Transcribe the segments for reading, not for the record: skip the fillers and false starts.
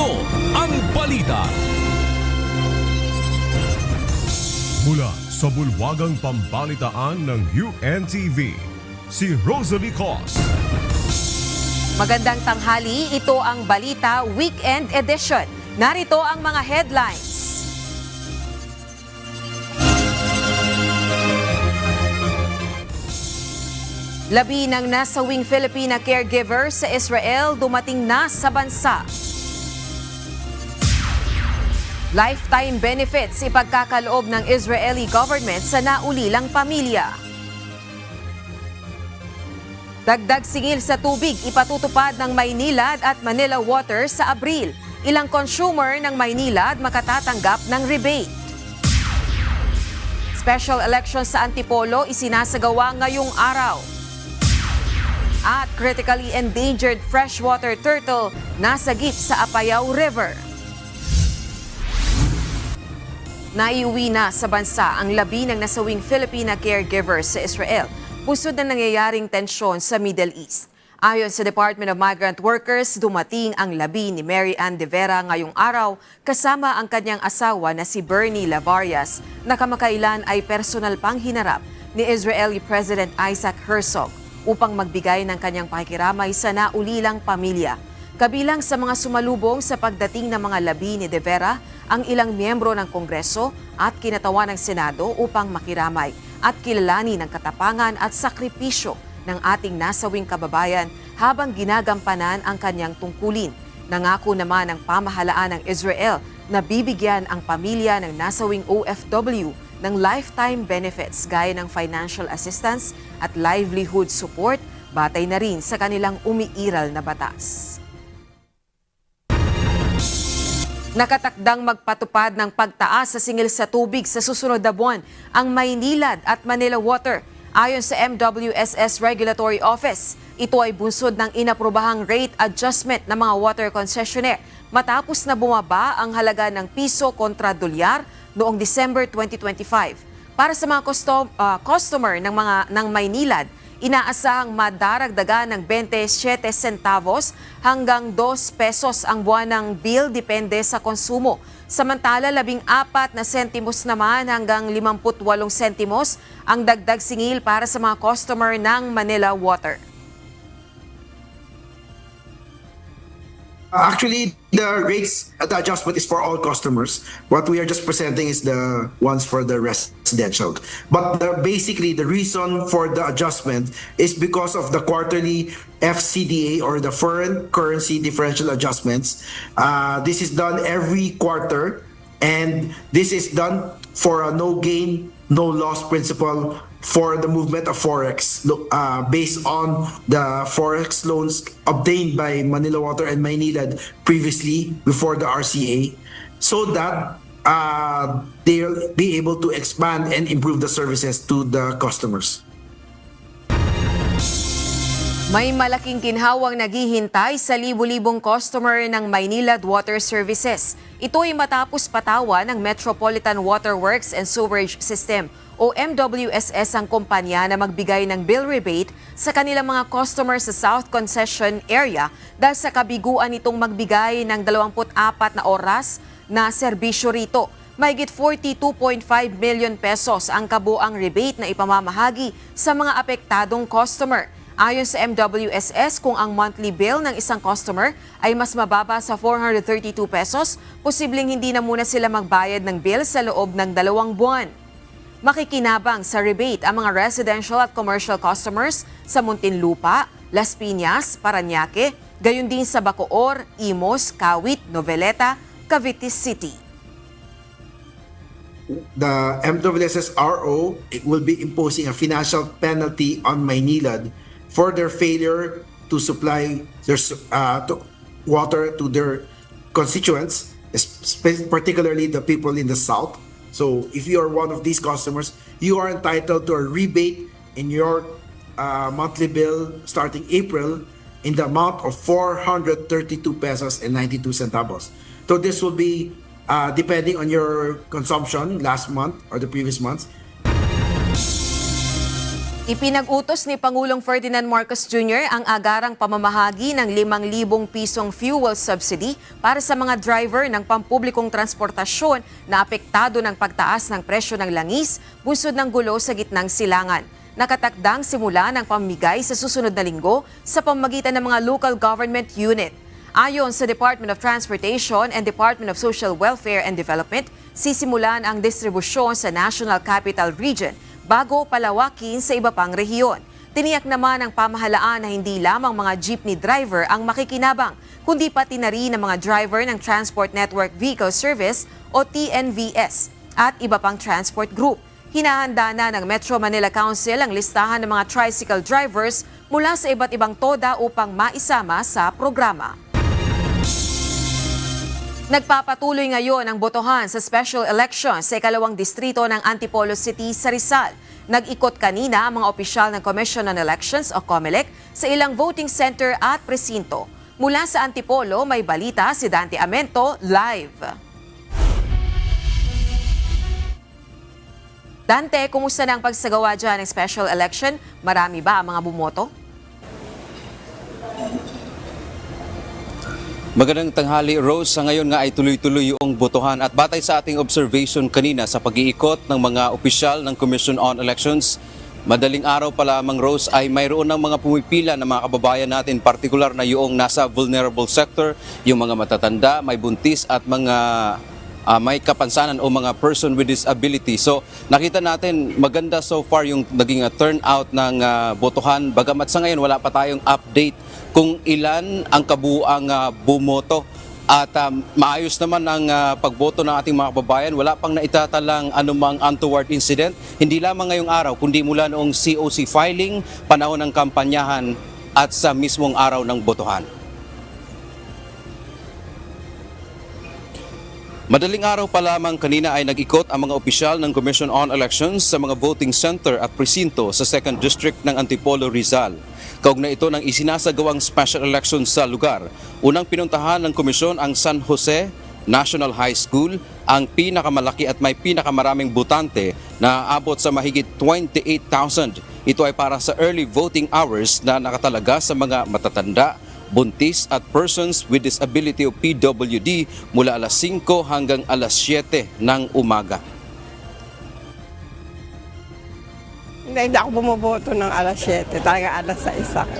Ito ang balita. Mula sa bulwagang pambalitaan ng UNTV, si Rosalie Cos. Magandang tanghali, ito ang Balita Weekend Edition. Narito ang mga headlines. Labi ng nasawing Filipina caregiver sa Israel dumating na sa bansa. Lifetime benefits ipagkakaloob ng Israeli government sa naulilang pamilya. Dagdag singil sa tubig ipatutupad ng Maynilad at Manila Water sa Abril. Ilang consumer ng Maynilad makatatanggap ng rebate. Special election sa Antipolo isinasagawa ngayong araw. At critically endangered freshwater turtle nasagip sa Apayao River. Naiuwi na sa bansa ang labi ng nasawing Filipina caregiver sa Israel, pusod na nangyayaring tensyon sa Middle East. Ayon sa Department of Migrant Workers, dumating ang labi ni Mary Ann de Vera ngayong araw kasama ang kanyang asawa na si Bernie Lavarias na kamakailan ay personal pang hinarap ni Israeli President Isaac Herzog upang magbigay ng kanyang pakikiramay sa naulilang pamilya. Kabilang sa mga sumalubong sa pagdating ng mga labi ni De Vera ang ilang miyembro ng Kongreso at kinatawan ng Senado upang makiramay at kilalanin ang katapangan at sakripisyo ng ating nasawing kababayan habang ginagampanan ang kanyang tungkulin. Nangako naman ang pamahalaan ng Israel na bibigyan ang pamilya ng nasawing OFW ng lifetime benefits gaya ng financial assistance at livelihood support batay na rin sa kanilang umiiral na batas. Nakatakdang magpatupad ng pagtaas sa singil sa tubig sa susunod na buwan ang Maynilad at Manila Water. Ayon sa MWSS Regulatory Office, ito ay bunsod ng inaprobahang rate adjustment ng mga water concessionaire matapos na bumaba ang halaga ng piso kontra dolyar noong December 2025. Para sa mga customer ng Maynilad, inaasahang madaragdagan ng 27 centavos hanggang 2 pesos ang buwanang bill depende sa konsumo. Samantala, 14 na sentimos naman hanggang 58 sentimos ang dagdag singil para sa mga customer ng Manila Water. Actually, the rates, the adjustment is for all customers. What we are just presenting is the ones for the residential. But basically, the reason for the adjustment is because of the quarterly FCDA or the foreign currency differential adjustments. This is done every quarter, and this is done for a no gain, no loss principle for the movement of Forex based on the Forex loans obtained by Manila Water and Maynilad previously before the RCA, so that they'll be able to expand and improve the services to the customers. May malaking ginhawang naghihintay sa libu-libong customer ng Maynilad Water Services. Ito ay matapos patawan ng Metropolitan Water Works and Sewerage System o MWSS ang kumpanya na magbigay ng bill rebate sa kanilang mga customer sa South Concession Area dahil sa kabiguan nitong magbigay ng 24 na oras na serbisyo rito. Mahigit 42.5 million pesos ang kabuang rebate na ipamamahagi sa mga apektadong customer. Ayon sa MWSS, kung ang monthly bill ng isang customer ay mas mababa sa 432 pesos, posibleng hindi na muna sila magbayad ng bill sa loob ng 2 buwan. Makikinabang sa rebate ang mga residential at commercial customers sa Muntinlupa, Las Piñas, Parañaque, gayon din sa Bacoor, Imos, Kawit, Noveleta, Cavite City. The MWSS RO will be imposing a financial penalty on Maynilad for their failure to supply their water to their constituents, particularly the people in the south. So if you are one of these customers, you are entitled to a rebate in your monthly bill starting April in the amount of 432 pesos and 92 centavos. So this will be depending on your consumption last month or the previous months. Ipinag-utos ni Pangulong Ferdinand Marcos Jr. ang agarang pamamahagi ng 5,000 pisong fuel subsidy para sa mga driver ng pampublikong transportasyon na apektado ng pagtaas ng presyo ng langis bunsod ng gulo sa gitnang silangan. Nakatakdang simula ng pamigay sa susunod na linggo sa pamamagitan ng mga local government unit. Ayon sa Department of Transportation and Department of Social Welfare and Development, sisimulan ang distribusyon sa National Capital Region bago palawakin sa iba pang rehiyon. Tiniyak naman ng pamahalaan na hindi lamang mga jeepney driver ang makikinabang, kundi pati na rin ang mga driver ng Transport Network Vehicle Service o TNVS at iba pang transport group. Hinahanda na ng Metro Manila Council ang listahan ng mga tricycle drivers mula sa iba't ibang toda upang maisama sa programa. Nagpapatuloy ngayon ang botohan sa special election sa ikalawang distrito ng Antipolo City sa Rizal. Nag-ikot kanina ang mga opisyal ng Commission on Elections o COMELEC sa ilang voting center at presinto. Mula sa Antipolo, may balita si Dante Amento live. Dante, kumusta na ang pagsagawa dyan ng special election? Marami ba ang mga bumoto? Magandang tanghali, Rose. Sa ngayon nga ay tuloy-tuloy yung botohan at batay sa ating observation kanina sa pag-iikot ng mga opisyal ng Commission on Elections, madaling araw pa lamang, Rose, ay mayroon ng mga pumipila ng mga kababayan natin, partikular na yung nasa vulnerable sector, yung mga matatanda, may buntis at mga may kapansanan o mga person with disability. So nakita natin maganda so far yung naging turnout ng botohan. Bagamat sa ngayon wala pa tayong update kung ilan ang kabuuang bumoto. At maayos naman ang pagboto ng ating mga kababayan. Wala pang naitatalang anumang untoward incident. Hindi lamang ngayong araw, kundi mula noong COC filing, panahon ng kampanyahan at sa mismong araw ng botohan. Madaling araw pa lamang kanina ay nag-ikot ang mga opisyal ng Commission on Elections sa mga voting center at presinto sa 2nd District ng Antipolo, Rizal. Kaugnay ito ng isinasagawang special election sa lugar. Unang pinuntahan ng komisyon ang San Jose National High School, ang pinakamalaki at may pinakamaraming botante na aabot sa mahigit 28,000. Ito ay para sa early voting hours na nakatalaga sa mga matatanda, buntis at persons with disability o PWD mula alas 5 hanggang alas 7 ng umaga. Hindi ako bumoboto ng alas 7, talaga alas 6 ako.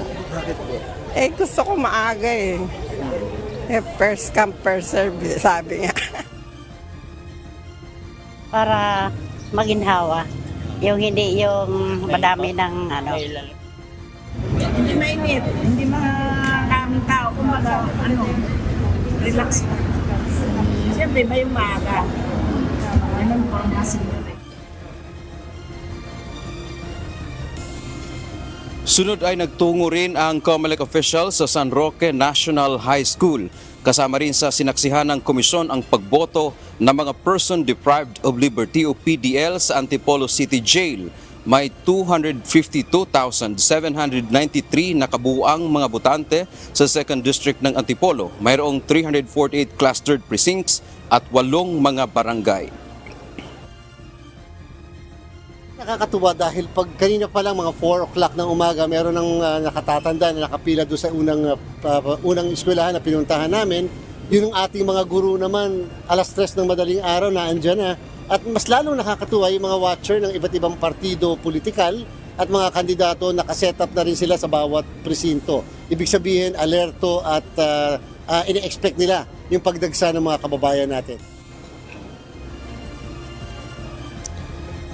Eh gusto ko maaga eh. First come, first serve, sabi nga. Para maginhawa. Yung hindi yung madami ng ano. Hindi mainit, hindi maraming tao, kumbaga, relax. Siyempre, may umaga. Ganun po ang masinyo. Sunod ay nagtungo rin ang COMELEC official sa San Roque National High School. Kasama rin sa sinaksihan ng komisyon ang pagboto ng mga person deprived of liberty o PDL sa Antipolo City Jail. May 252,793 na kabuuang mga botante sa 2nd District ng Antipolo. Mayroong 348 clustered precincts at 8 mga barangay. Nakakatuwa dahil pag kanina pa lang mga 4 o'clock ng umaga, meron ng nakatatanda na nakapila doon sa unang eskwelahan na pinuntahan namin. Yun ang ating mga guro naman, alas 3 ng madaling araw na andyan na. At mas lalong nakakatuwa yung mga watcher ng iba't ibang partido politikal at mga kandidato nakaset up na rin sila sa bawat presinto. Ibig sabihin, alerto at ine-expect nila yung pagdagsa ng mga kababayan natin.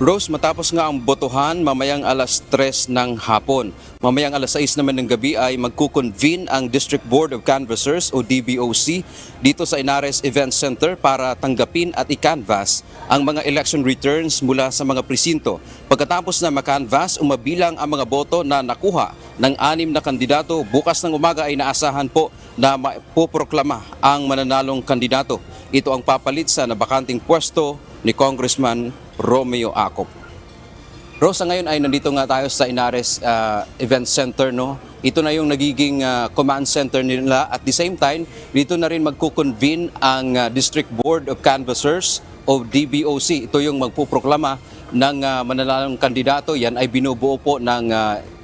Rose, matapos nga ang botohan mamayang alas 3 ng hapon. Mamayang alas 6 naman ng gabi ay magkukonvene ang District Board of Canvassers o DBOC dito sa Inares Event Center para tanggapin at i-canvass ang mga election returns mula sa mga presinto. Pagkatapos na makanvass, umabilang ang mga boto na nakuha ng 6 na kandidato. Bukas ng umaga ay naasahan po na mapoproklama ang mananalong kandidato. Ito ang papalit sa nabakanting pwesto ni Congressman Romeo Acop. Rosa, ngayon ay nandito nga tayo sa Inares Event Center, no? Ito na yung nagiging command center nila. At the same time, dito na rin magkukonvene ang District Board of Canvassers o DBOC. Ito yung magpuproklama ng mananalang kandidato. Yan ay binubuo po ng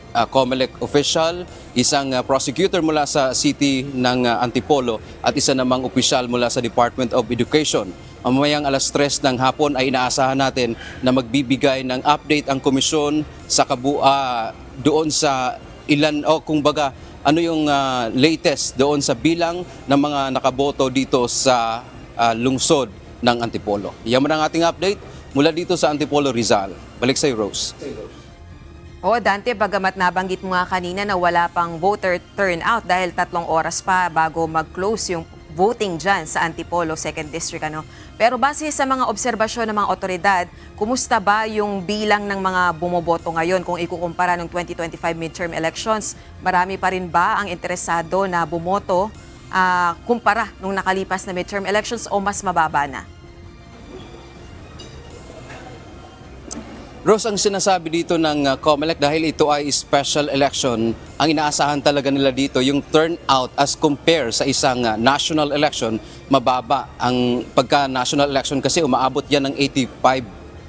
COMELEC official, isang prosecutor mula sa City ng Antipolo at isa namang opisyal mula sa Department of Education. Mamayang alas 3 ng hapon ay inaasahan natin na magbibigay ng update ang komisyon sa doon sa ilan o kumbaga ano yung latest doon sa bilang ng mga nakaboto dito sa lungsod ng Antipolo. Yan ang ating update mula dito sa Antipolo, Rizal. Balik sa Rose. O Dante, bagamat nabanggit mo nga kanina na wala pang voter turnout dahil 3 oras pa bago mag-close yung voting dyan sa Antipolo 2nd District. Pero base sa mga obserbasyon ng mga otoridad, kumusta ba yung bilang ng mga bumoboto ngayon kung ikukumpara ng 2025 midterm elections? Marami pa rin ba ang interesado na bumoto kumpara nung nakalipas na midterm elections o mas mababa na? Rose, ang sinasabi dito ng COMELEC dahil ito ay special election, ang inaasahan talaga nila dito yung turnout as compare sa isang national election, mababa. Ang pagka national election kasi umaabot yan ng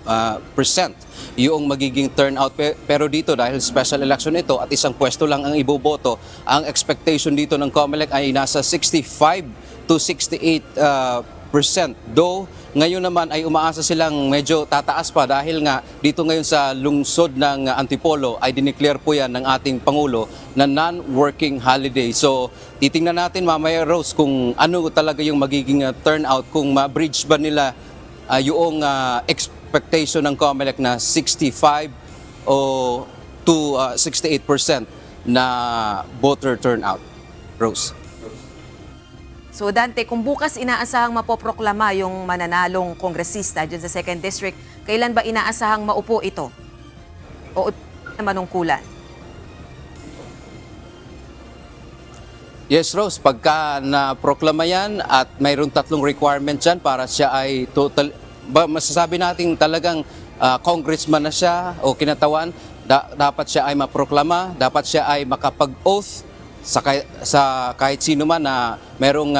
85% yung magiging turnout. Pero dito dahil special election ito at isang pwesto lang ang iboboto, ang expectation dito ng COMELEC ay nasa 65 to 68%. Though ngayon naman ay umaasa silang medyo tataas pa dahil nga dito ngayon sa lungsod ng Antipolo ay dineclare po yan ng ating Pangulo na non-working holiday. So titingnan natin mamaya, Rose, kung ano talaga yung magiging turnout, kung ma-bridge ba nila yung expectation ng COMELEC na 65 o to 68% na voter turnout. Rose. So Dante, kung bukas inaasahang mapoproklama yung mananalong kongresista dyan sa 2nd District, kailan ba inaasahang maupo ito? O manungkulan? Yes, Rose, pagka na-proklama yan at mayroong 3 requirement dyan para siya ay total, masasabi natin talagang congressman na siya o kinatawan, dapat siya ay maproklama, dapat siya ay makapag-oath sa kahit sino man na merong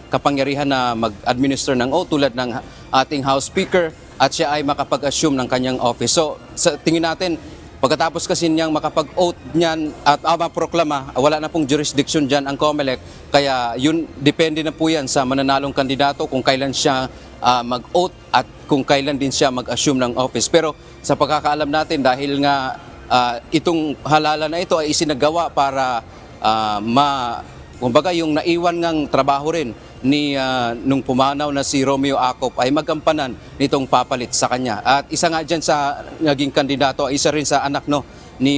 kapangyarihan na mag-administer ng oath tulad ng ating House Speaker at siya ay makapag-assume ng kanyang office. So sa tingin natin, pagkatapos kasi niyang makapag-oath niyan at maproklama, wala na pong jurisdiction dyan ang COMELEC. Kaya yun, depende na po yan sa mananalong kandidato kung kailan siya mag-oath at kung kailan din siya mag-assume ng office. Pero sa pagkakaalam natin, dahil nga itong halala na ito ay isinagawa para kumbaga yung naiwan ngang trabaho rin ni nung pumanaw na si Romeo Acop ay magampanan nitong papalit sa kanya. At isa nga dyan sa naging kandidato ay isa rin sa anak ni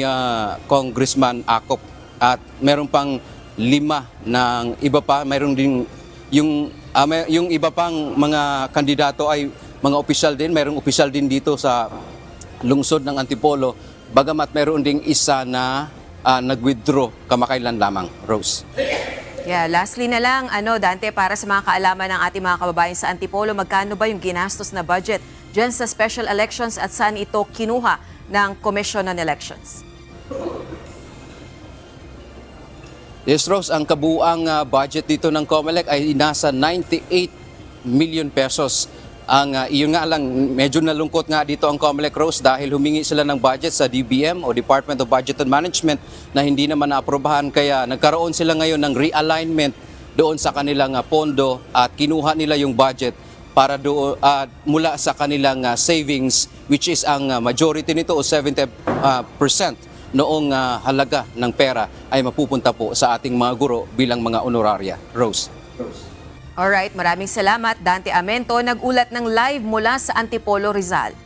Congressman Acop. At meron pang 5 ng iba pa, mayroon din yung iba pang mga kandidato ay mga opisyal din. Mayroong opisyal din dito sa lungsod ng Antipolo. Bagamat meron ding isa na nag-withdraw kamakailan lamang, Rose. Yeah, lastly na lang, Dante, para sa mga kaalaman ng ating mga kababayan sa Antipolo, magkano ba yung ginastos na budget dyan sa special elections at saan ito kinuha ng Commission on Elections? Yes, Rose, ang kabuuang budget dito ng COMELEC ay nasa 98 million pesos. Iyon nga lang, medyo nalungkot nga dito ang COMELEC, Rose, dahil humingi sila ng budget sa DBM o Department of Budget and Management na hindi naman naaprobahan. Kaya nagkaroon sila ngayon ng realignment doon sa kanilang pondo at kinuha nila yung budget para mula sa kanilang savings, which is ang majority nito o 70% noong halaga ng pera ay mapupunta po sa ating mga guro bilang mga honoraria. Rose. Alright, maraming salamat. Dante Amento, nag-ulat ng live mula sa Antipolo, Rizal.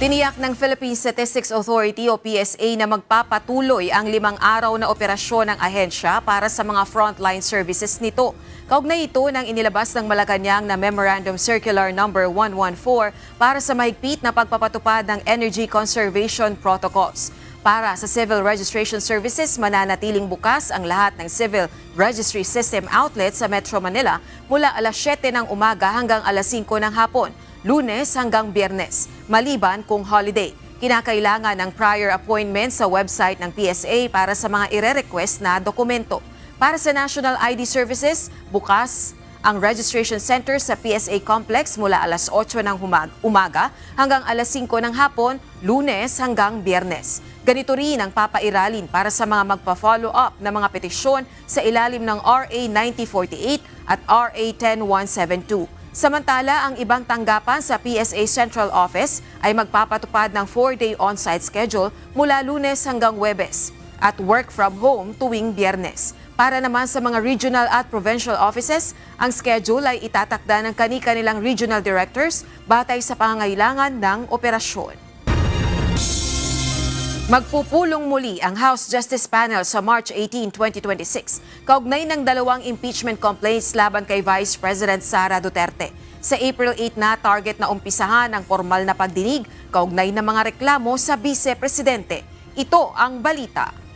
Tiniyak ng Philippine Statistics Authority o PSA na magpapatuloy ang 5 araw na operasyon ng ahensya para sa mga frontline services nito. Kaugnay ito ng inilabas ng Malacanang na Memorandum Circular No. 114 para sa mahigpit na pagpapatupad ng energy conservation protocols. Para sa civil registration services, mananatiling bukas ang lahat ng civil registry system outlets sa Metro Manila mula alas 7 ng umaga hanggang alas 5 ng hapon, Lunes hanggang Biyernes, maliban kung holiday. Kinakailangan ng prior appointment sa website ng PSA para sa mga ire-request na dokumento. Para sa National ID Services, bukas ang registration center sa PSA Complex mula alas 8 ng umaga hanggang alas 5 ng hapon, Lunes hanggang Biyernes. Ganito rin ang papairalin para sa mga magpa-follow up na mga petisyon sa ilalim ng RA 9048 at RA 10172. Samantala, ang ibang tanggapan sa PSA Central Office ay magpapatupad ng 4-day on-site schedule mula Lunes hanggang Huwebes at work from home tuwing Biyernes. Para naman sa mga regional at provincial offices, ang schedule ay itatakda ng kani-kanilang regional directors batay sa pangangailangan ng operasyon. Magpupulong muli ang House Justice Panel sa March 18, 2026, kaugnay ng dalawang impeachment complaints laban kay Vice President Sara Duterte. Sa April 8 na target na umpisahan ang formal na pagdinig kaugnay ng mga reklamo sa Vice Presidente. Ito ang balita.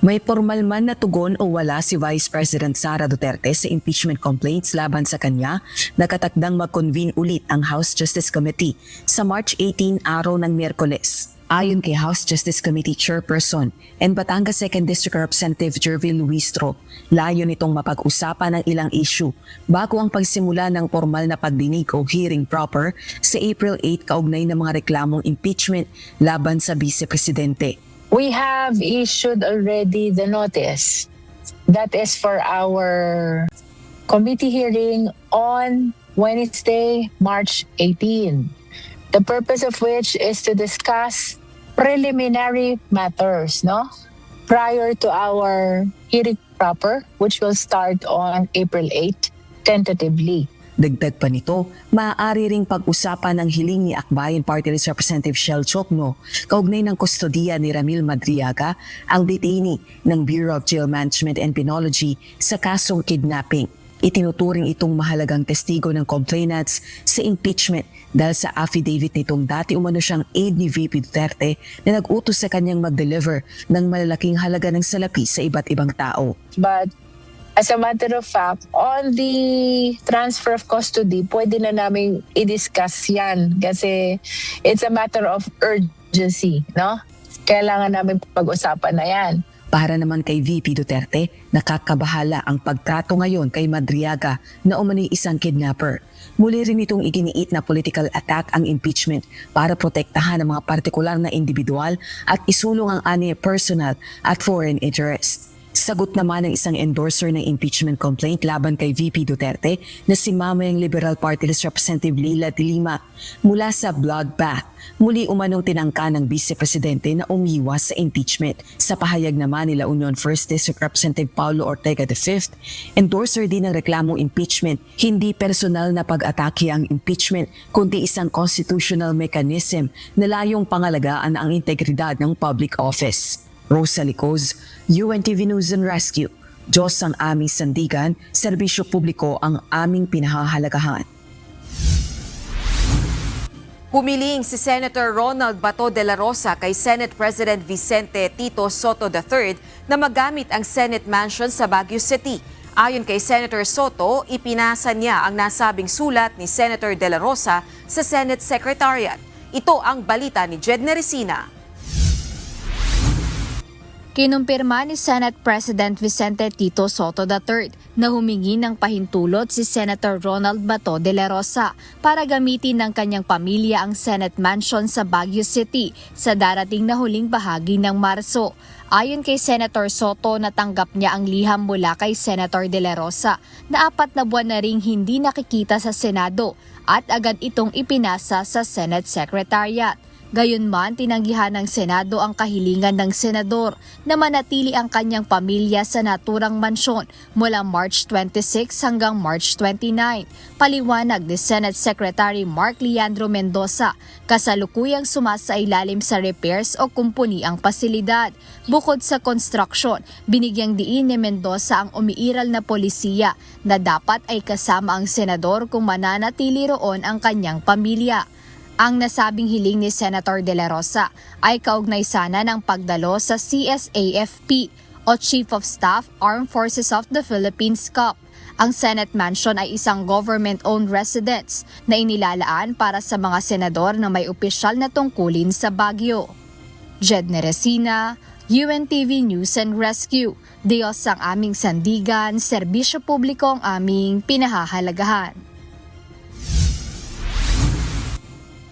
May formal man na tugon o wala si Vice President Sara Duterte sa impeachment complaints laban sa kanya, nakatakdang mag-convene ulit ang House Justice Committee sa March 18 araw ng Miyerkules. Ayon kay House Justice Committee Chairperson and Batangas 2nd District Representative Jervil Luistro, layo nitong mapag-usapan ng ilang issue bago ang pagsimula ng formal na pagdinig o hearing proper sa April 8 kaugnay ng mga reklamong impeachment laban sa Vice Presidente. We have issued already the notice. That is for our committee hearing on Wednesday, March 18. The purpose of which is to discuss preliminary matters, prior to our hearing proper, which will start on April 8, tentatively. Dagdag pa nito, maaari ring pag-usapan ang hiling ni Akbayan Party List Representative Shel Chocno kaugnay ng kustodiya ni Ramil Madriaga, ang detainee ng Bureau of Jail Management and Penology sa kasong kidnapping. Itinuturing itong mahalagang testigo ng complainants sa impeachment dahil sa affidavit nitong dati umano siyang aide ni VP Duterte na nag-utos sa kanyang mag-deliver ng malalaking halaga ng salapi sa iba't ibang tao. But as a matter of fact, on the transfer of custody, pwede na namin i-discuss yan kasi it's a matter of urgency, Kailangan namin pag-usapan na yan. Para naman kay VP Duterte, nakakabahala ang pagtrato ngayon kay Madriaga na umano'y isang kidnapper. Muli rin itong iginiit na political attack ang impeachment para protektahan ang mga partikular na individual at isulong ang ani personal at foreign interest. Sagot naman ng isang endorser ng impeachment complaint laban kay VP Duterte na si Mamayang Liberal Party List Representative Leila de Lima mula sa bloodbath. Muli umanong tinangka ng Vice Presidente na umiwas sa impeachment. Sa pahayag naman nila Union 1st District Representative Paulo Ortega V, endorser din ng reklamong impeachment, hindi personal na pag-atake ang impeachment kundi isang constitutional mechanism na layong pangalagaan ang integridad ng public office. Rosalie Coz, UNTV News and Rescue. Diyos ang aming sandigan, serbisyo publiko ang aming pinahahalagahan. Humiling si Senator Ronald Bato de la Rosa kay Senate President Vicente Tito Soto III na magamit ang Senate Mansion sa Baguio City. Ayon kay Senator Soto, ipinasa niya ang nasabing sulat ni Senator de la Rosa sa Senate Secretariat. Ito ang balita ni Jedne Resina. Kinumpirma ni Senate President Vicente Tito Soto III na humingi ng pahintulot si Senator Ronald Bato de la Rosa para gamitin ng kanyang pamilya ang Senate Mansion sa Baguio City sa darating na huling bahagi ng Marso. Ayon kay Senator Soto, natanggap niya ang liham mula kay Senator de la Rosa na 4 na buwan na ring hindi nakikita sa Senado at agad itong ipinasa sa Senate Secretariat. Gayunman, tinanggihan ng Senado ang kahilingan ng senador na manatili ang kanyang pamilya sa naturang mansyon mula March 26 hanggang March 29. Paliwanag ni Senate Secretary Mark Leandro Mendoza, kasalukuyang sumasailalim sa repairs o kumpuni ang pasilidad. Bukod sa construction, binigyang diin ni Mendoza ang umiiral na polisiya na dapat ay kasama ang senador kung mananatili roon ang kanyang pamilya. Ang nasabing hiling ni Senator De La Rosa ay kaugnay sana ng pagdalo sa CSAFP o Chief of Staff Armed Forces of the Philippines Cup. Ang Senate Mansion ay isang government-owned residence na inilalaan para sa mga senador na may opisyal na tungkulin sa Baguio. Jedne Resina, UNTV News and Rescue. Diyos ang aming sandigan, serbisyo publiko ang aming pinahahalagahan.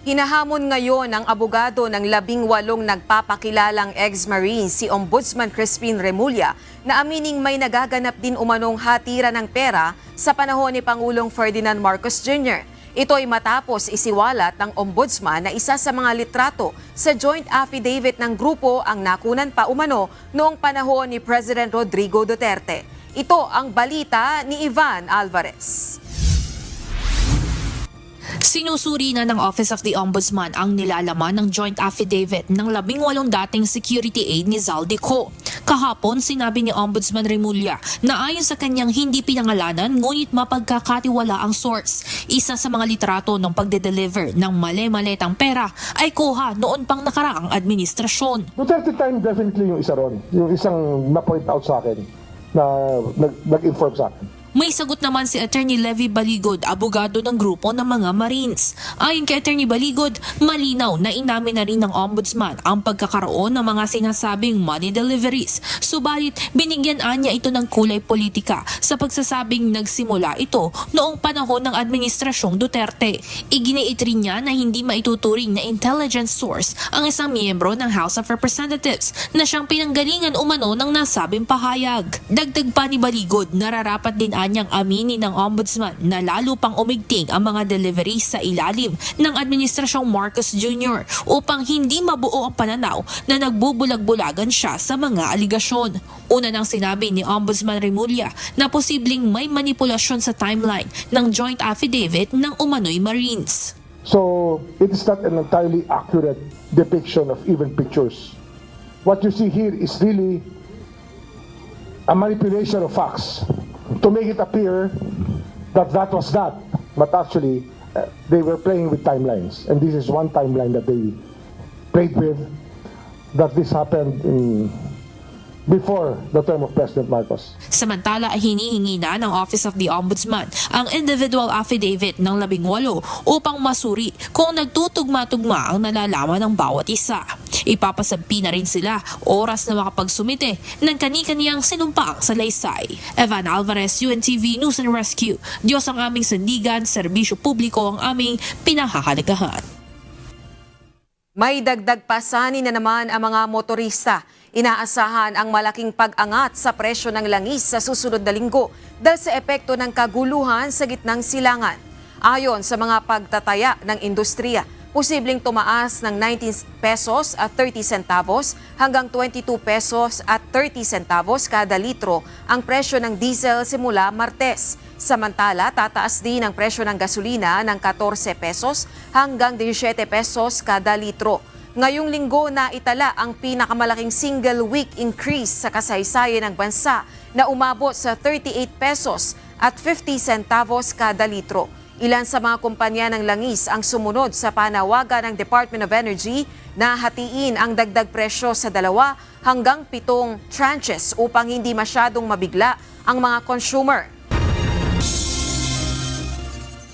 Hinahamon ngayon ng abogado ng 18 nagpapakilalang ex-Marine si Ombudsman Crispin Remulla na amining may nagaganap din umanong hatira ng pera sa panahon ni Pangulong Ferdinand Marcos Jr. Ito ay matapos isiwalat ng Ombudsman na isa sa mga litrato sa joint affidavit ng grupo ang nakunan pa umano noong panahon ni President Rodrigo Duterte. Ito ang balita ni Ivan Alvarez. Sinusuri na ng Office of the Ombudsman ang nilalaman ng joint affidavit ng 18 dating security aide ni Zaldico. Kahapon, sinabi ni Ombudsman Remulla na ayon sa kanyang hindi pinangalanan ngunit mapagkakatiwala ang source. Isa sa mga litrato ng pagde-deliver ng male-maletang pera ay kuha noon pang nakaraang administrasyon. Duterte time definitely yung isa ron. Yung isang na-point out sa akin na nag-inform sa akin. May sagot naman si Attorney Levy Baligod, abogado ng grupo ng mga Marines. Ayon kay Attorney Baligod, malinaw na inamin na rin ng Ombudsman ang pagkakaroon ng mga sinasabing money deliveries. Subalit, binigyan niya ito ng kulay politika sa pagsasabing nagsimula ito noong panahon ng Administrasyong Duterte. Iginiit rin niya na hindi maituturing na intelligence source ang isang miyembro ng House of Representatives na siyang pinanggalingan umano ng nasabing pahayag. Dagdag pa ni Baligod, nararapat din anyang aminin ng Ombudsman na lalo pang umigting ang mga deliveries sa ilalim ng Administrasyong Marcos Jr. upang hindi mabuo ang pananaw na nagbubulag-bulagan siya sa mga aligasyon. Una nang sinabi ni Ombudsman Remulla na posibleng may manipulasyon sa timeline ng joint affidavit ng umano'y Marines. So, it is not an entirely accurate depiction of even pictures. What you see here is really a manipulation of facts to make it appear that that was that. But actually, they were playing with timelines. And this is one timeline that they played with, that this happened before the term of President Marcos. Samantala ay hinihingi na ng Office of the Ombudsman ang individual affidavit ng 18 upang masuri kung nagtutugma-tugma ang nalalaman ng bawat isa. Ipapasampi na rin sila oras na makapagsumite ng kani-kaniyang sinumpaang salaysay. Evan Alvarez, UNTV News and Rescue. Diyos ang aming sandigan, serbisyo publiko ang aming pinahahalagahan. May dagdag pasanin na naman ang mga motorista. Inaasahan ang malaking pag-angat sa presyo ng langis sa susunod na linggo dahil sa epekto ng kaguluhan sa gitnang silangan. Ayon sa mga pagtataya ng industriya, posibleng tumaas ng 19 pesos at 30 centavos hanggang 22 pesos at 30 centavos kada litro ang presyo ng diesel simula Martes. Samantala, tataas din ang presyo ng gasolina ng 14 pesos hanggang 17 pesos kada litro. Ngayong linggo na itala ang pinakamalaking single week increase sa kasaysayan ng bansa na umabot sa 38 pesos at 50 centavos kada litro. Ilan sa mga kumpanya ng langis ang sumunod sa panawagan ng Department of Energy na hatiin ang dagdag presyo sa 2 hanggang 7 tranches upang hindi masyadong mabigla ang mga consumer.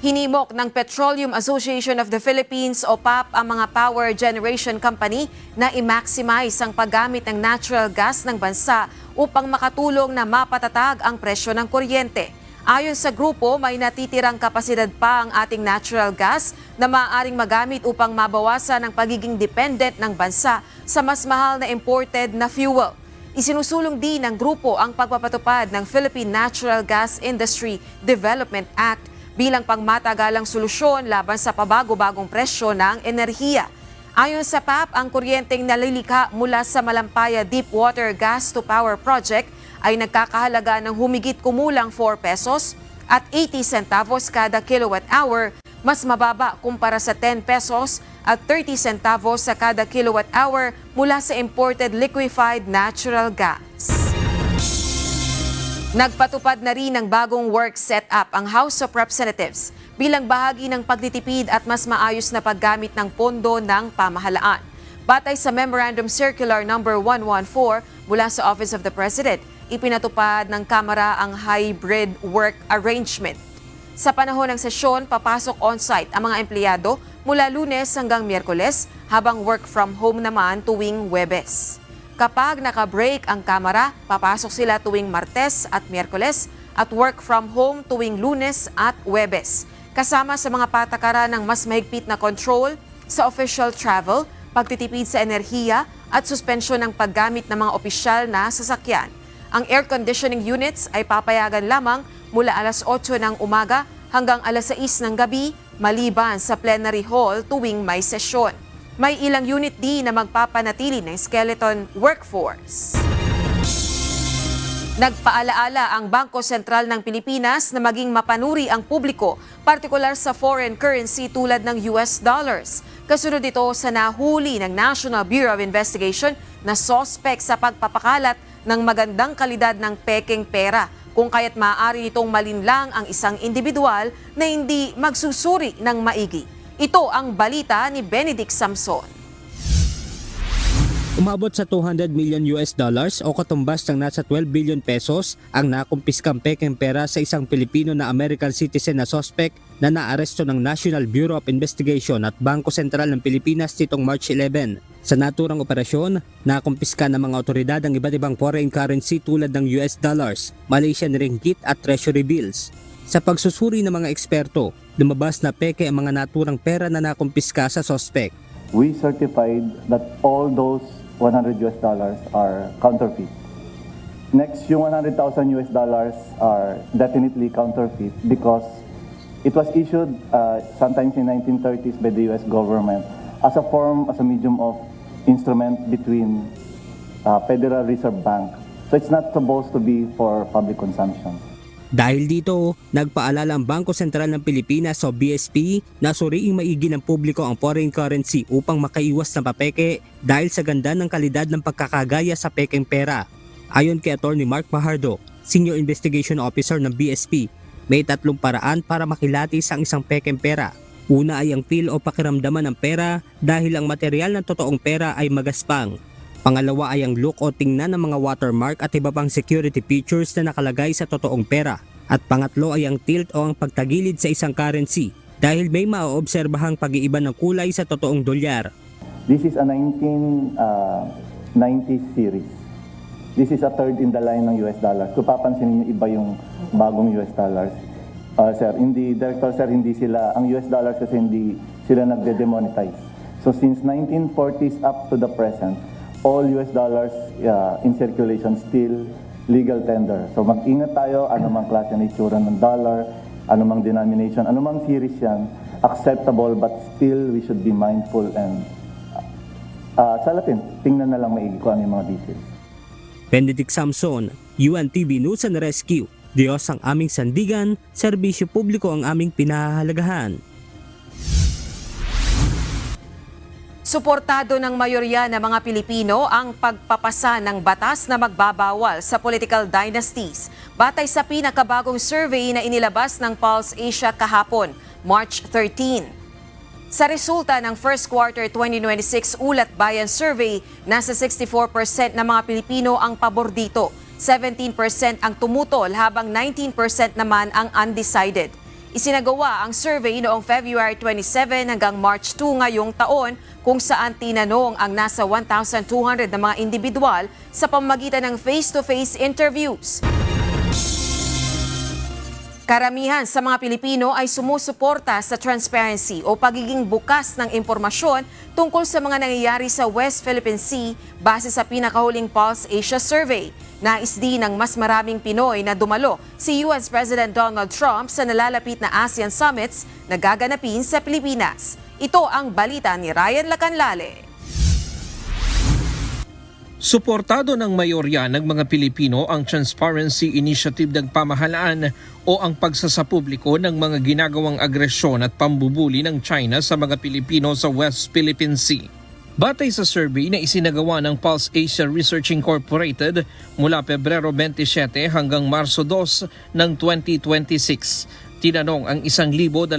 Hinimok ng Petroleum Association of the Philippines o PAP ang mga power generation company na i-maximize ang paggamit ng natural gas ng bansa upang makatulong na mapatatag ang presyo ng kuryente. Ayon sa grupo, may natitirang kapasidad pa ang ating natural gas na maaaring magamit upang mabawasan ang pagiging dependent ng bansa sa mas mahal na imported na fuel. Isinusulong din ng grupo ang pagpapatupad ng Philippine Natural Gas Industry Development Act bilang pangmatagalang solusyon laban sa pabago-bagong presyo ng enerhiya. Ayon sa PAP, ang kuryenteng nalilikha mula sa Malampaya Deepwater Gas to Power Project ay nagkakahalaga ng humigit kumulang 4 pesos at 80 centavos kada kilowatt hour, mas mababa kumpara sa 10 pesos at 30 centavos sa kada kilowatt hour mula sa imported liquefied natural gas. Nagpatupad na rin ng bagong work setup ang House of Representatives bilang bahagi ng pagtitipid at mas maayos na paggamit ng pondo ng pamahalaan. Batay sa Memorandum Circular No. 114 mula sa Office of the President, ipinatupad ng Kamara ang hybrid work arrangement. Sa panahon ng sesyon, papasok on-site ang mga empleyado mula Lunes hanggang Miyerkules, habang work from home naman tuwing Huwebes. Kapag naka-break ang kamera, papasok sila tuwing Martes at Miyerkules at work from home tuwing Lunes at Huwebes. Kasama sa mga patakaran ng mas mahigpit na control sa official travel, pagtitipid sa enerhiya at suspensyon ng paggamit ng mga opisyal na sasakyan. Ang air conditioning units ay papayagan lamang mula alas 8 ng umaga hanggang alas 6 ng gabi maliban sa plenary hall tuwing may sesyon. May ilang unit din na magpapanatili ng skeleton workforce. Nagpaalaala ang Bangko Sentral ng Pilipinas na maging mapanuri ang publiko, partikular sa foreign currency tulad ng US dollars. Kasunod ito sa nahuli ng National Bureau of Investigation na sospek sa pagpapakalat ng magandang kalidad ng pekeng pera, kung kaya't maaari nitong malinlang ang isang individual na hindi magsusuri ng maigi. Ito ang balita ni Benedict Samson. Umabot sa 200 million US dollars o katumbas ng nasa 12 billion pesos ang nakumpiskang pekeng pera sa isang Pilipino na American citizen na suspect na naaresto ng National Bureau of Investigation at Bangko Sentral ng Pilipinas nitong March 11. Sa naturang operasyon, nakumpiska ng mga otoridad ang iba't ibang foreign currency tulad ng US dollars, Malaysian ringgit at treasury bills. Sa pagsusuri ng mga eksperto, lumabas na peke ang mga naturang pera na nakumpiska sa suspect. We certified that all those 100 US dollars are counterfeit. Next, yung 100,000 US dollars are definitely counterfeit because it was issued sometimes in 1930s by the US government as a medium of instrument between Federal Reserve Bank. So it's not supposed to be for public consumption. Dahil dito, nagpaalala ang Bangko Sentral ng Pilipinas o BSP na suriing maigi ng publiko ang foreign currency upang makaiwas ng papeke dahil sa ganda ng kalidad ng pagkakagaya sa pekeng pera. Ayon kay Atty. Mark Fajardo, Senior Investigation Officer ng BSP, may 3 paraan para makilatis ang isang pekeng pera. Una ay ang feel o pakiramdaman ng pera dahil ang material ng totoong pera ay magaspang. Pangalawa ay ang look o tingnan ng mga watermark at iba pang security features na nakalagay sa totoong pera. At pangatlo ay ang tilt o ang pagtagilid sa isang currency dahil may maaobserbahang pag-iiba ng kulay sa totoong dolyar. This is a 1990 series. This is a third in the line ng US dollars. Kung papansinin niyo, iba yung bagong US dollars. Sir, hindi sila, ang US dollars kasi hindi sila nagde-demonetize. So since 1940s up to the present, all US dollars in circulation still legal tender. So mag-ingat tayo, anumang klase ng itsura ng dollar, anumang denomination, anumang series yan, acceptable but still we should be mindful and sa Latin, tingnan na lang maigi ko ano yung mga details. Benedict Samson, UNTV News and Rescue. Diyos ang aming sandigan, serbisyo publiko ang aming pinahahalagahan. Suportado ng mayorya ng mga Pilipino ang pagpapasa ng batas na magbabawal sa political dynasties. Batay sa pinakabagong survey na inilabas ng Pulse Asia kahapon, March 13. Sa resulta ng first quarter 2026 Ulat Bayan Survey, nasa 64% ng mga Pilipino ang pabor dito. 17% ang tumutol habang 19% naman ang undecided. Isinagawa ang survey noong February 27 hanggang March 2 ngayong taon kung saan tinanong ang nasa 1,200 na mga individual sa pamamagitan ng face-to-face interviews. Karamihan sa mga Pilipino ay sumusuporta sa transparency o pagiging bukas ng impormasyon tungkol sa mga nangyayari sa West Philippine Sea base sa pinakahuling Pulse Asia Survey. Nais din ng mas maraming Pinoy na dumalo si US President Donald Trump sa nalalapit na ASEAN Summits na gaganapin sa Pilipinas. Ito ang balita ni Ryan Lacanlale. Suportado ng mayorya ng mga Pilipino ang Transparency Initiative ng pamahalaan o ang pagsasapubliko ng mga ginagawang agresyon at pambubuli ng China sa mga Pilipino sa West Philippine Sea. Batay sa survey na isinagawa ng Pulse Asia Research Incorporated mula Pebrero 27 hanggang Marso 2 ng 2026, tinanong ang 1,200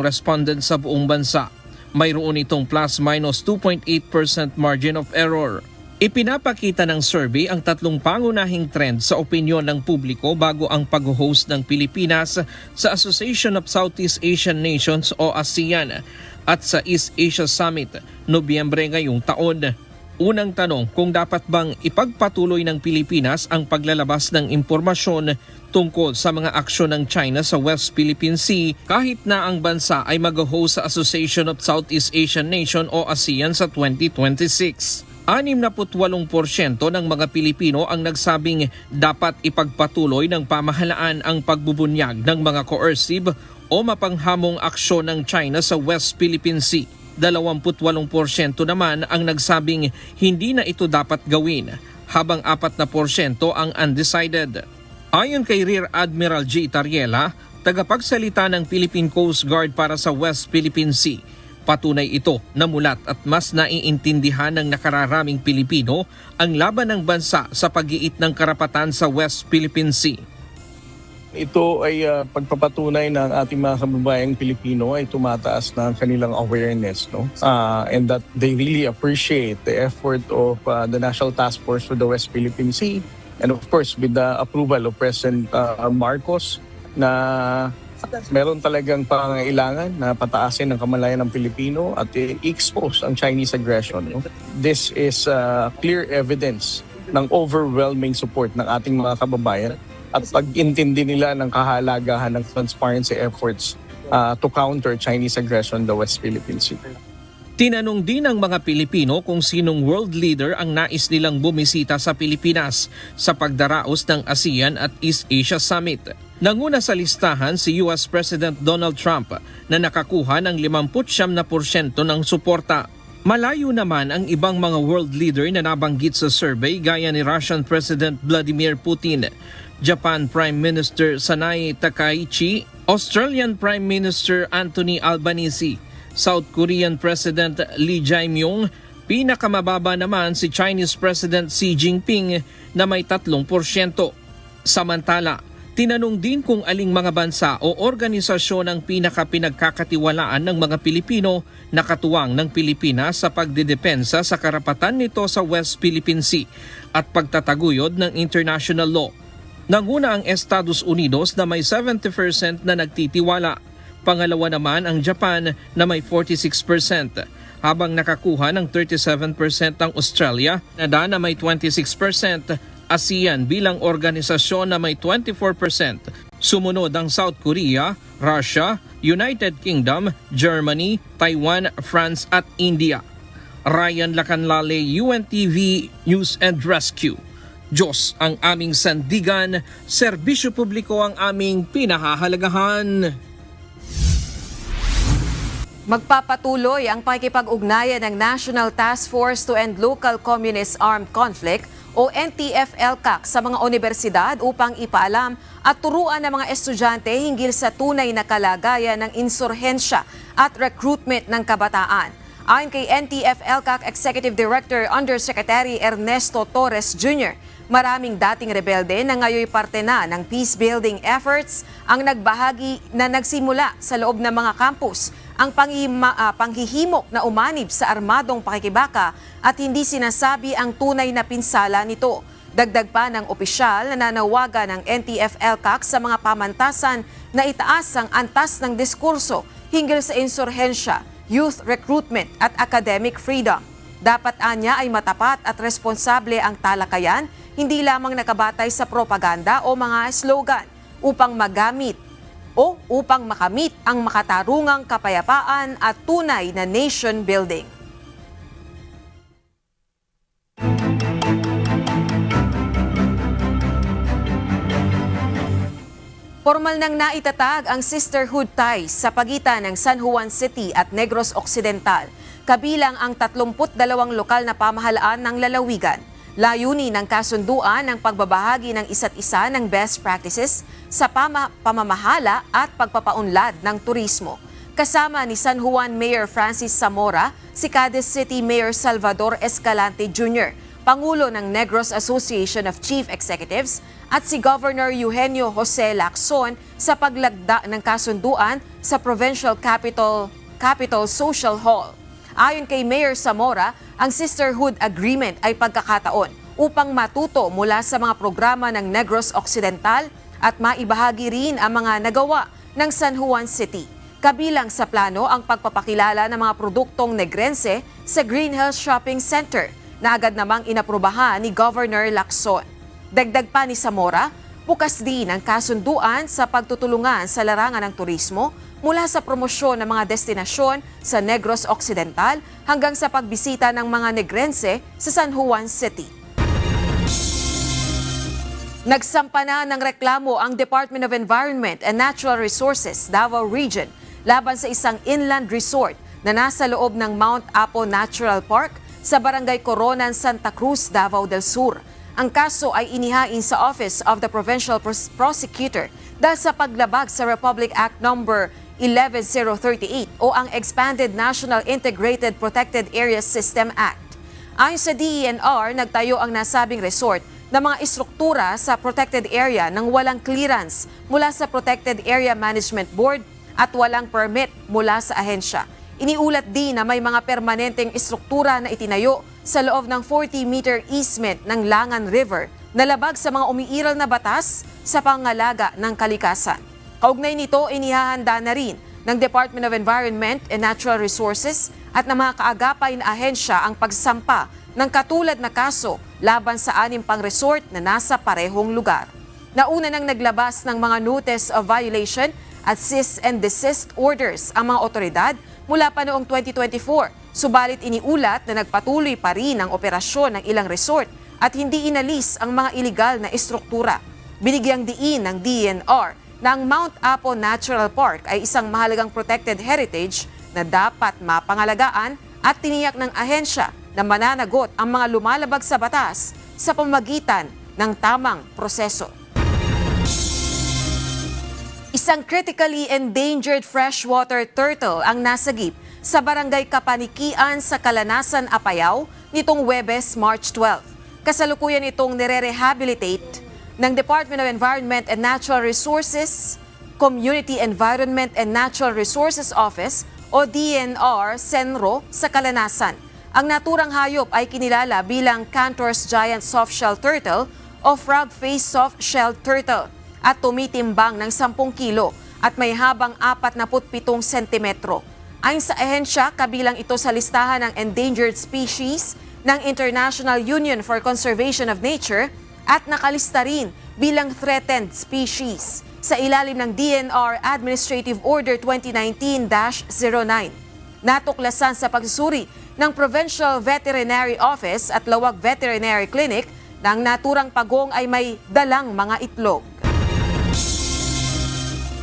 respondents sa buong bansa. Mayroon itong plus-minus 2.8% margin of error. Ipinapakita ng survey ang 3 pangunahing trend sa opinyon ng publiko bago ang pag-host ng Pilipinas sa Association of Southeast Asian Nations o ASEAN at sa East Asia Summit, Nobyembre ngayong taon. Unang tanong kung dapat bang ipagpatuloy ng Pilipinas ang paglalabas ng impormasyon tungkol sa mga aksyon ng China sa West Philippine Sea kahit na ang bansa ay mag-host sa Association of Southeast Asian Nation o ASEAN sa 2026. 68% ng mga Pilipino ang nagsabing dapat ipagpatuloy ng pamahalaan ang pagbubunyag ng mga coercive o mapanghamong aksyon ng China sa West Philippine Sea. 28% naman ang nagsabing hindi na ito dapat gawin, habang 4% ang undecided. Ayon kay Rear Admiral G. Tariela, tagapagsalita ng Philippine Coast Guard para sa West Philippine Sea, patunay ito na mulat at mas naiintindihan ng nakararaming Pilipino ang laban ng bansa sa pag-iit ng karapatan sa West Philippine Sea. Ito ay pagpapatunay ng ating mga kababayang Pilipino ay tumataas ng kanilang awareness, no? And that they really appreciate the effort of the National Task Force for the West Philippine Sea, and of course with the approval of President Marcos na meron talagang pangangailangan na pataasin ang kamalayan ng Pilipino at i-expose ang Chinese aggression, no? This is clear evidence ng overwhelming support ng ating mga kababayan at pag-intindi nila ng kahalagahan ng transparency efforts to counter Chinese aggression in the West Philippine Sea. Tinanong din ng mga Pilipino kung sinong world leader ang nais nilang bumisita sa Pilipinas sa pagdaraos ng ASEAN at East Asia Summit. Nanguna sa listahan si US President Donald Trump na nakakuha ng 59% ng suporta. Malayo naman ang ibang mga world leader na nabanggit sa survey gaya ni Russian President Vladimir Putin, Japan Prime Minister Sanae Takaichi, Australian Prime Minister Anthony Albanese, South Korean President Lee Jae-myung, pinakamababa naman si Chinese President Xi Jinping na may 3%. Samantala, tinanong din kung aling mga bansa o organisasyon ang pinakapinagkakatiwalaan ng mga Pilipino na katuwang ng Pilipinas sa pagdedepensa sa karapatan nito sa West Philippine Sea at pagtataguyod ng international law. Nanguna ang Estados Unidos na may 70% na nagtitiwala. Pangalawa naman ang Japan na may 46%, habang nakakuha ng 37% ang Australia, Canada na may 26%, ASEAN bilang organisasyon na may 24%. Sumunod ang South Korea, Russia, United Kingdom, Germany, Taiwan, France at India. Ryan Lacanlale, UNTV News and Rescue. Diyos ang aming sandigan, serbisyo publiko ang aming pinahahalagahan. Magpapatuloy ang pakikipag-ugnayan ng National Task Force to End Local Communist Armed Conflict o NTF-ELCAC sa mga universidad upang ipaalam at turuan ng mga estudyante hinggil sa tunay na kalagayan ng insurhensya at recruitment ng kabataan. Ayon kay NTF-ELCAC Executive Director Undersecretary Ernesto Torres Jr., maraming dating rebelde na ngayon parte na ng peace-building efforts ang nagbahagi na nagsimula sa loob ng mga campus ang panghihimok na umanib sa armadong pakikibaka at hindi sinasabi ang tunay na pinsala nito. Dagdag pa ng opisyal na nanawagan ng NTF-ELCAC sa mga pamantasan na itaas ang antas ng diskurso hinggil sa insurhensya, youth recruitment at academic freedom. Dapat anya ay matapat at responsable ang talakayan, hindi lamang nakabatay sa propaganda o mga slogan upang makamit ang makatarungang kapayapaan at tunay na nation building. Formal nang naitatag ang sisterhood ties sa pagitan ng San Juan City at Negros Occidental, kabilang ang 32 lokal na pamahalaan ng lalawigan. Layunin ng kasunduan ng pagbabahagi ng isa't isa ng best practices sa pamamahala at pagpapaunlad ng turismo. Kasama ni San Juan Mayor Francis Zamora, si Cadiz City Mayor Salvador Escalante Jr., Pangulo ng Negros Association of Chief Executives at si Governor Eugenio Jose Lacson sa paglagda ng kasunduan sa Provincial Capital Social Hall. Ayon kay Mayor Zamora, ang Sisterhood Agreement ay pagkakataon upang matuto mula sa mga programa ng Negros Occidental at maibahagi rin ang mga nagawa ng San Juan City. Kabilang sa plano ang pagpapakilala ng mga produktong negrense sa Green Hills Shopping Center, na agad namang inaprubahan ni Governor Lacson. Dagdag pa ni Zamora, bukas din ang kasunduan sa pagtutulungan sa larangan ng turismo mula sa promosyon ng mga destinasyon sa Negros Occidental hanggang sa pagbisita ng mga Negrense sa San Juan City. Nagsampa na ng reklamo ang Department of Environment and Natural Resources Davao Region laban sa isang inland resort na nasa loob ng Mount Apo Natural Park sa Barangay Coronan, Santa Cruz, Davao del Sur. Ang kaso ay inihain sa Office of the Provincial Prosecutor dahil sa paglabag sa Republic Act No. 11038 o ang Expanded National Integrated Protected Areas System Act. Ayon sa DENR, nagtayo ang nasabing resort ng mga istruktura sa protected area nang walang clearance mula sa Protected Area Management Board at walang permit mula sa ahensya. Iniulat din na may mga permanenteng istruktura na itinayo sa loob ng 40-meter easement ng Langan River na labag sa mga umiiral na batas sa pangalaga ng kalikasan. Kaugnay nito, inihahanda na rin ng Department of Environment and Natural Resources at ng mga kaagapay na ahensya ang pagsampa ng katulad na kaso laban sa 6 pang resort na nasa parehong lugar. Nauna nang naglabas ng mga notice of violation at cease and desist orders ang mga otoridad mula pa noong 2024. Subalit iniulat na nagpatuloy pa rin ang operasyon ng ilang resort at hindi inalis ang mga iligal na istruktura. Binigyang diin ng DENR na ang Mount Apo Natural Park ay isang mahalagang protected heritage na dapat mapangalagaan at tiniyak ng ahensya na mananagot ang mga lumalabag sa batas sa pamamagitan ng tamang proseso. Isang critically endangered freshwater turtle ang nasagip sa Barangay Kapanikian sa Kalanasan, Apayao nitong Huwebes, March 12. Kasalukuyan itong nire-rehabilitate ng Department of Environment and Natural Resources, Community Environment and Natural Resources Office o DENR Senro sa Kalanasan. Ang naturang hayop ay kinilala bilang Cantor's Giant Softshell Turtle o Frog-Faced Softshell Turtle at tumitimbang ng 10 kilo at may habang 47 sentimetro. Ayon sa ahensya, kabilang ito sa listahan ng endangered species ng International Union for Conservation of Nature at nakalista rin bilang threatened species sa ilalim ng DENR Administrative Order 2019-09. Natuklasan sa pagsusuri ng Provincial Veterinary Office at Lawag Veterinary Clinic na ang naturang pagong ay may dalang mga itlog.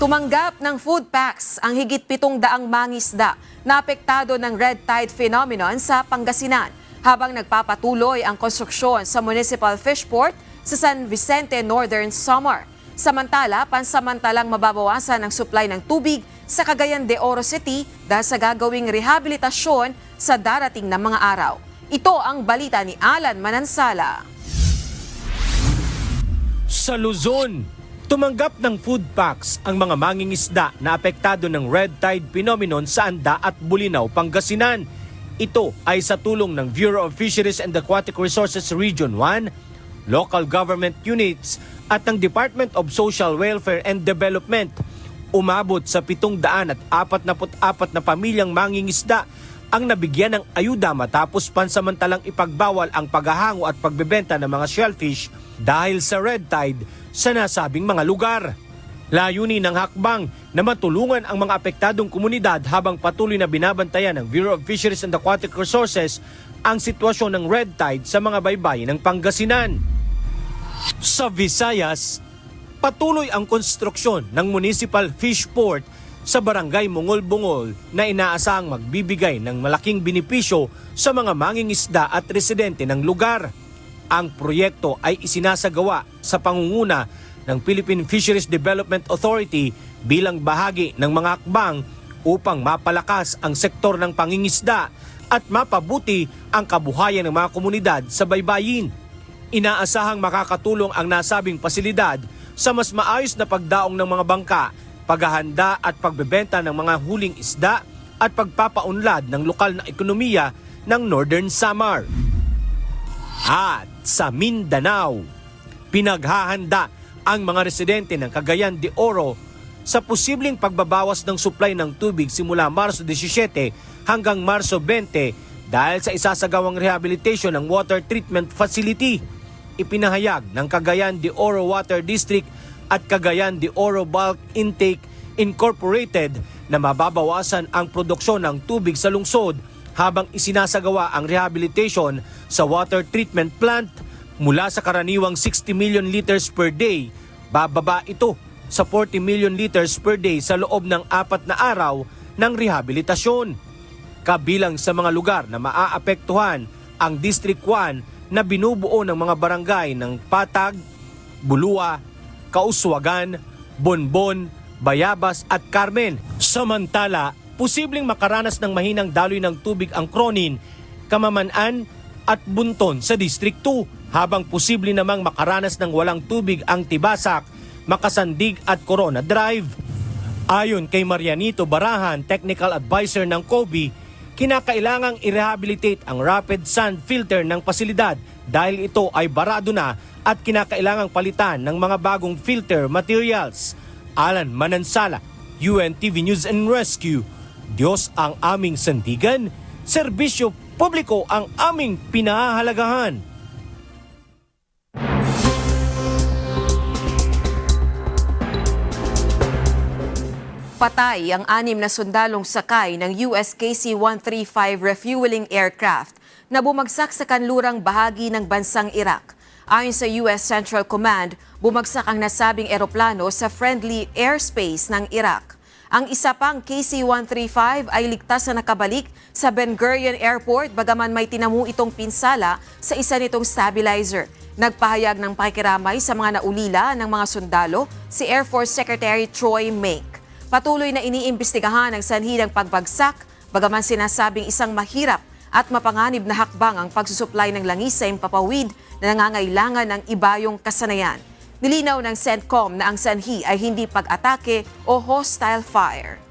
Tumanggap ng food packs ang higit 700 mangisda na apektado ng red tide phenomenon sa Pangasinan habang nagpapatuloy ang konstruksyon sa Municipal Fishport sa San Vicente, Northern Samar. Samantala, pansamantalang mababawasan ang supply ng tubig sa Cagayan de Oro City dahil sa gagawing rehabilitasyon sa darating na mga araw. Ito ang balita ni Alan Manansala. Sa Luzon, tumanggap ng food packs ang mga mangingisda na apektado ng red tide phenomenon sa Anda at Bulinaw, Pangasinan. Ito ay sa tulong ng Bureau of Fisheries and Aquatic Resources Region 1, local government units at ng Department of Social Welfare and Development. Umabot sa 744 na pamilyang mangingisda ang nabigyan ng ayuda matapos pansamantalang ipagbawal ang paghahango at pagbebenta ng mga shellfish dahil sa red tide sa nasabing mga lugar. Layunin ng hakbang na matulungan ang mga apektadong komunidad habang patuloy na binabantayan ng Bureau of Fisheries and Aquatic Resources ang sitwasyon ng red tide sa mga baybayin ng Pangasinan. Sa Visayas, patuloy ang konstruksyon ng Municipal Fishport sa Barangay Mungol-Bungol na inaasahang magbibigay ng malaking benepisyo sa mga mangingisda at residente ng lugar. Ang proyekto ay isinasagawa sa pangunguna ng Philippine Fisheries Development Authority bilang bahagi ng mga hakbang upang mapalakas ang sektor ng pangingisda at mapabuti ang kabuhayan ng mga komunidad sa baybayin. Inaasahang makakatulong ang nasabing pasilidad sa mas maayos na pagdaong ng mga bangka, paghahanda at pagbebenta ng mga huling isda at pagpapaunlad ng lokal na ekonomiya ng Northern Samar. At sa Mindanao, pinaghahanda ang mga residente ng Cagayan de Oro sa posibleng pagbabawas ng supply ng tubig simula Marso 17 hanggang Marso 20 dahil sa isasagawang rehabilitation ng water treatment facility. Ipinahayag ng Cagayan de Oro Water District at Cagayan de Oro Bulk Intake Incorporated na mababawasan ang produksyon ng tubig sa lungsod habang isinasagawa ang rehabilitation sa water treatment plant mula sa karaniwang 60 million liters per day. Bababa ito sa 40 million liters per day sa loob ng 4 na araw ng rehabilitasyon. Kabilang sa mga lugar na maaapektuhan ang District 1 na binubuo ng mga barangay ng Patag, Bulua, Kauswagan, Bonbon, Bayabas at Carmen. Samantala, posibleng makaranas ng mahinang daloy ng tubig ang Cronin, Kamaman-an at Bunton sa District 2, habang posible namang makaranas ng walang tubig ang Tibasak, Makasandig at Corona Drive. Ayon kay Marianito Barahan, Technical Advisor ng COBE, kinakailangang i-rehabilitate ang rapid sand filter ng pasilidad dahil ito ay barado na at kinakailangang palitan ng mga bagong filter materials. Alan Manansala, UNTV News and Rescue. Diyos ang aming sandigan, serbisyo publiko ang aming pinahahalagahan. Patay ang 6 na sundalong sakay ng US KC-135 refueling aircraft na bumagsak sa kanlurang bahagi ng bansang Iraq. Ayon sa US Central Command, bumagsak ang nasabing eroplano sa friendly airspace ng Iraq. Ang isa pang KC-135 ay ligtas na nakabalik sa Ben Gurion Airport bagaman may tinamu itong pinsala sa isa nitong stabilizer. Nagpahayag ng pakikiramay sa mga naulila ng mga sundalo si Air Force Secretary Troy Mink. Patuloy na iniimbestigahan ang sanhi ng pagbagsak, bagaman sinasabing isang mahirap at mapanganib na hakbang ang pagsusupply ng langis sa Himpapawid na nangangailangan ng ibayong kasanayan. Nilinaw ng CENTCOM na ang sanhi ay hindi pag-atake o hostile fire.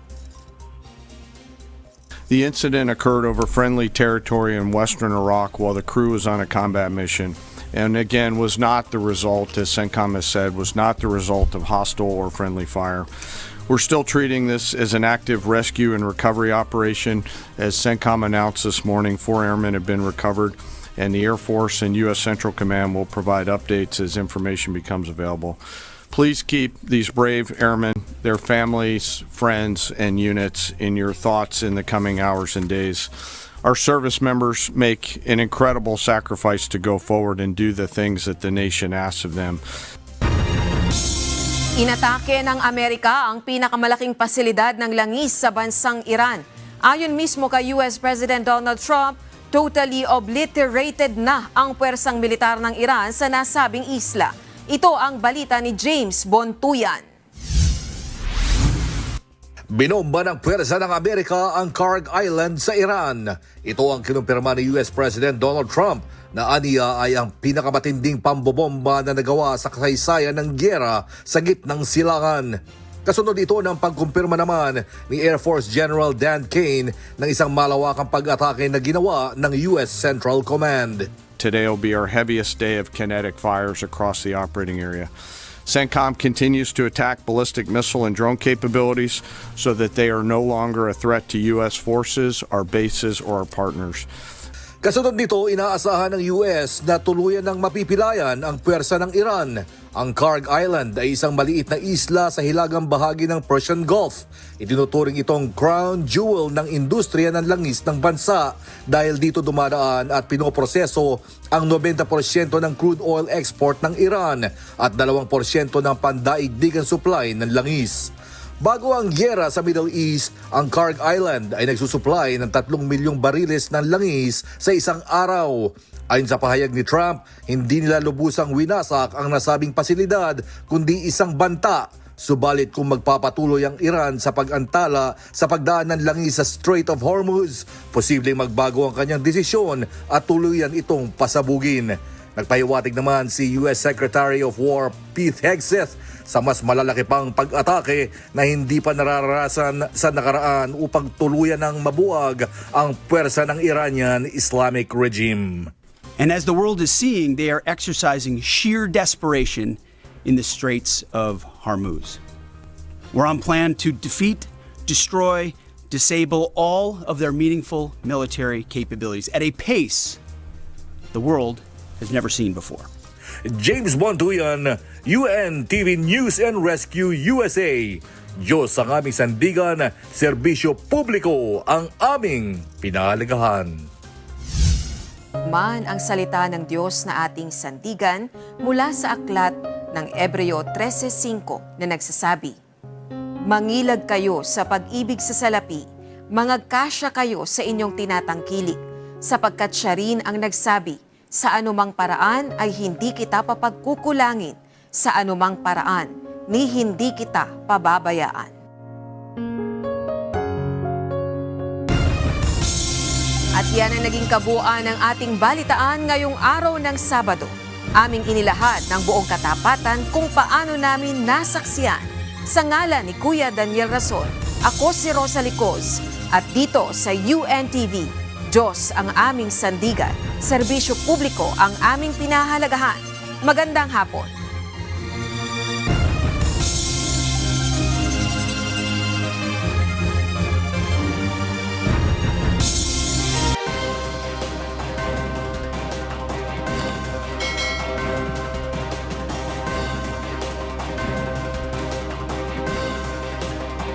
The incident occurred over friendly territory in western Iraq while the crew was on a combat mission. And again, was not the result, as CENTCOM has said, was not the result of hostile or friendly fire. We're still treating this as an active rescue and recovery operation. As CENTCOM announced this morning, 4 airmen have been recovered, and the Air Force and U.S. Central Command will provide updates as information becomes available. Please keep these brave airmen, their families, friends, and units in your thoughts in the coming hours and days. Our service members make an incredible sacrifice to go forward and do the things that the nation asks of them. Inatake ng Amerika ang pinakamalaking pasilidad ng langis sa bansang Iran. Ayon mismo kay US President Donald Trump, totally obliterated na ang puwersang militar ng Iran sa nasabing isla. Ito ang balita ni James Bontuyan. Binomba ng puwersa ng Amerika ang Kharg Island sa Iran. Ito ang kinumpirma ni US President Donald Trump na aniya ay ang pinakamatinding pambobomba na nagawa sa kasaysayan ng gyera sa gitnang silangan. Kasunod ito ng pagkumpirma naman ni Air Force General Dan Kane ng isang malawakang pag-atake na ginawa ng US Central Command. Today will be our heaviest day of kinetic fires across the operating area. CENTCOM continues to attack ballistic missile and drone capabilities so that they are no longer a threat to U.S. forces, our bases, or our partners. Kasunod nito, inaasahan ng US na tuluyan ng mapipilayan ang puwersa ng Iran. Ang Kharg Island ay isang maliit na isla sa hilagang bahagi ng Persian Gulf. Itinuturing itong crown jewel ng industriya ng langis ng bansa dahil dito dumadaan at pinoproseso ang 90% ng crude oil export ng Iran at 2% ng pandaigdigang supply ng langis. Bago ang gyera sa Middle East, ang Kharg Island ay nagsusupply ng 3 milyong bariles ng langis sa isang araw. Ayon sa pahayag ni Trump, hindi nila lubusang winasak ang nasabing pasilidad kundi isang banta. Subalit kung magpapatuloy ang Iran sa pag-antala sa pagdaan ng langis sa Strait of Hormuz, posibleng magbago ang kanyang desisyon at tuluyan itong pasabugin. Nagpahiwatig naman si US Secretary of War Pete Hegseth sa mas malalaki pang pag-atake na hindi pa nararanasan sa nakaraan upang tuluyan ng mabuwag ang puwersa ng Iranian Islamic regime. And as the world is seeing, they are exercising sheer desperation in the Straits of Hormuz. We're on plan to defeat, destroy, disable all of their meaningful military capabilities at a pace the world has never seen before. James Bonduyan, UNTV News and Rescue USA. Diyos ang aming sandigan, serbisyo publiko ang aming pinahalagahan. Man ang salita ng Diyos na ating sandigan mula sa aklat ng Hebreo 13:5 na nagsasabi, "Mangilag kayo sa pag-ibig sa salapi, mangagkasya kayo sa inyong tinatangkilik, sapagkat siya rin ang nagsabi, sa anumang paraan ay hindi kita papagkukulangin, sa anumang paraan ni hindi kita pababayaan." At yan ang naging kabuuan ng ating balitaan ngayong araw ng Sabado. Aming inilahad ng buong katapatan kung paano namin nasaksiyan. Sa ngalan ni Kuya Daniel Rason, ako si Rosa Licoz. At dito sa UNTV, Diyos ang aming sandigan, serbisyo publiko ang aming pinahalagahan. Magandang hapon.